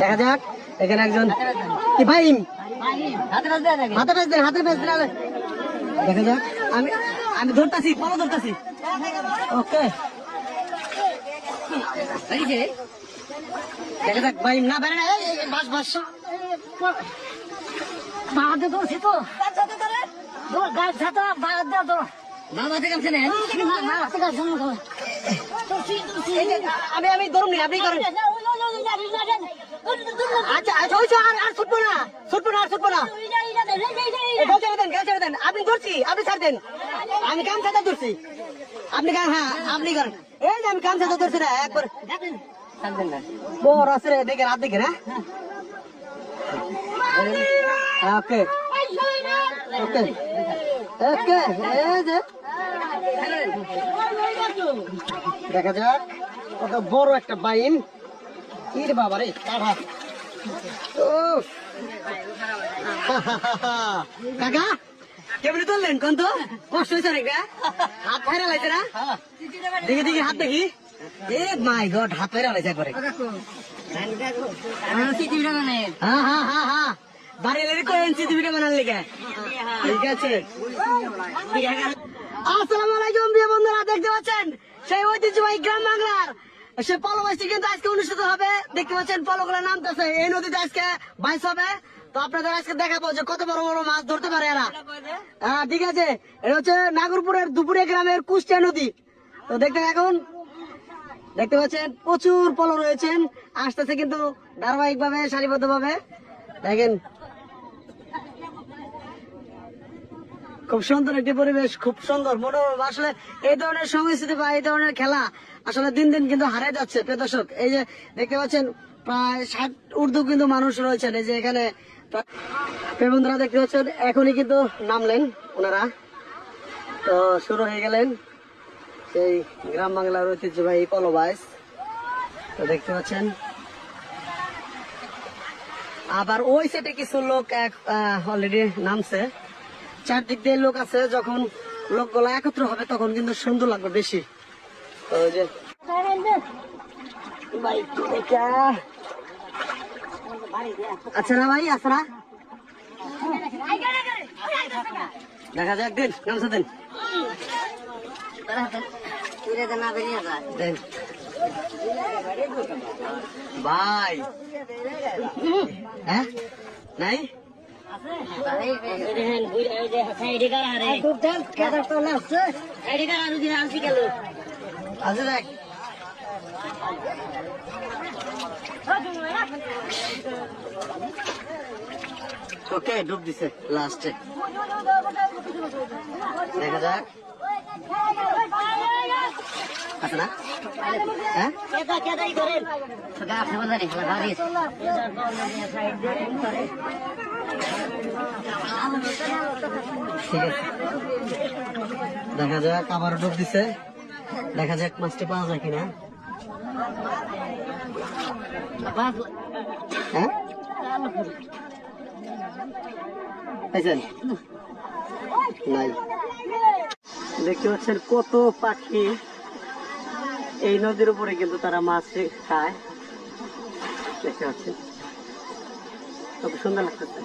দেখা যাক এখানে একজন কি ভাই হাতে বাজ দেন দেখা যাক আমি ধরতাছি পলো ধরতাছি ওকে দেখা যাক ভাই না বেড়ে বাস বাস বাদে ধরছি তো গাছ ছাতা বাদ দেওয়া তো আমি ধরুন আপনি করেন আচ্ছা আর ছুটবো না দেন আপনি ধরছি আপনি ছাড় দেন আমি কাম ছাতা ধরছি আপনি হ্যাঁ আপনি করেন এই যে আমি কাম ছাতা ধরছি না একবার ছাড়বেন না বড় আছে দেখেন হাত দেখেন হ্যাঁ ওকে ওকে ওকে দেখা যাক কত বড় একটা বাইন ইরে বাবা রে কাকা কেমনি তুললেন কোন তো কষ্ট হয়েছে নাকি হাত ফাইরা লাগছে না দেখি হাত দেখি এ মাই গড হাত ফাইরা লাগছে একবারে হ্যাঁ বাড়ি লেগে করেন ভিডিও বানার লেগে ঠিক আছে আসসালামু আলাইকুম প্রিয় বন্ধুরা দেখতে পাচ্ছেন সেই ঐতিহ্যবাহী গ্রাম বাংলার সে পলো বাইসটি কিন্তু আজকে অনুষ্ঠিত হবে দেখতে পাচ্ছেন পলোগুলো নামতেছে এই নদীতে আজকে বাইস হবে তো আপনাদের আজকে দেখাবো যে কত বড় বড় মাছ ধরতে পারে এরা হ্যাঁ ঠিক আছে এটা হচ্ছে নাগরপুরের দুপুরে গ্রামের কুষ্টিয়া নদী তো দেখতে পাচ্ছেন প্রচুর পলো রয়েছেন আসতেছে কিন্তু ধারাবাহিক ভাবে সারিবদ্ধ ভাবে দেখেন খুব সুন্দর একটি পরিবেশ খুব সুন্দর মনোরম আসলে এই ধরনের সংস্কৃতি বা এই ধরনের খেলা আসলে দিন দিন কিন্তু হারিয়ে যাচ্ছে প্রিয় দর্শক এই যে দেখতে পাচ্ছেন প্রায় 60 ঊর্ধ্ব কিন্তু মানুষ রয়েছেন এই যে এখানে বন্ধুরা দেখতে পাচ্ছেন এখনই কিন্তু নামলেন ওনারা তো শুরু হয়ে গেলেন সেই গ্রাম বাংলার ঐতিহ্যবাহী পলো বাইস তো দেখতে পাচ্ছেন আবার ওই সেটে কিছু লোক অলরেডি নামছে চারদিক দিয়ে লোক আছে যখন লোকগুলো একত্র হবে তখন কিন্তু সুন্দর লাগবে বেশি তো ওই যে আচ্ছা না ভাই আছে না দেখা যাক দিন গামছা দেন ভাই হ্যাঁ নাই ওকে ডুব দিছে লাস্টে দেখা যাক আছে না হ্যাঁ দেখা যাক আবার ডুব দিছে দেখা যাক মাছটি পাওয়া যায় কিনা হ্যাঁ নাই দেখতে পাচ্ছেন কত পাখি এই নদীর উপরে কিন্তু তারা মাছ খায় দেখতে পাচ্ছেন খুব সুন্দর লাগতেছে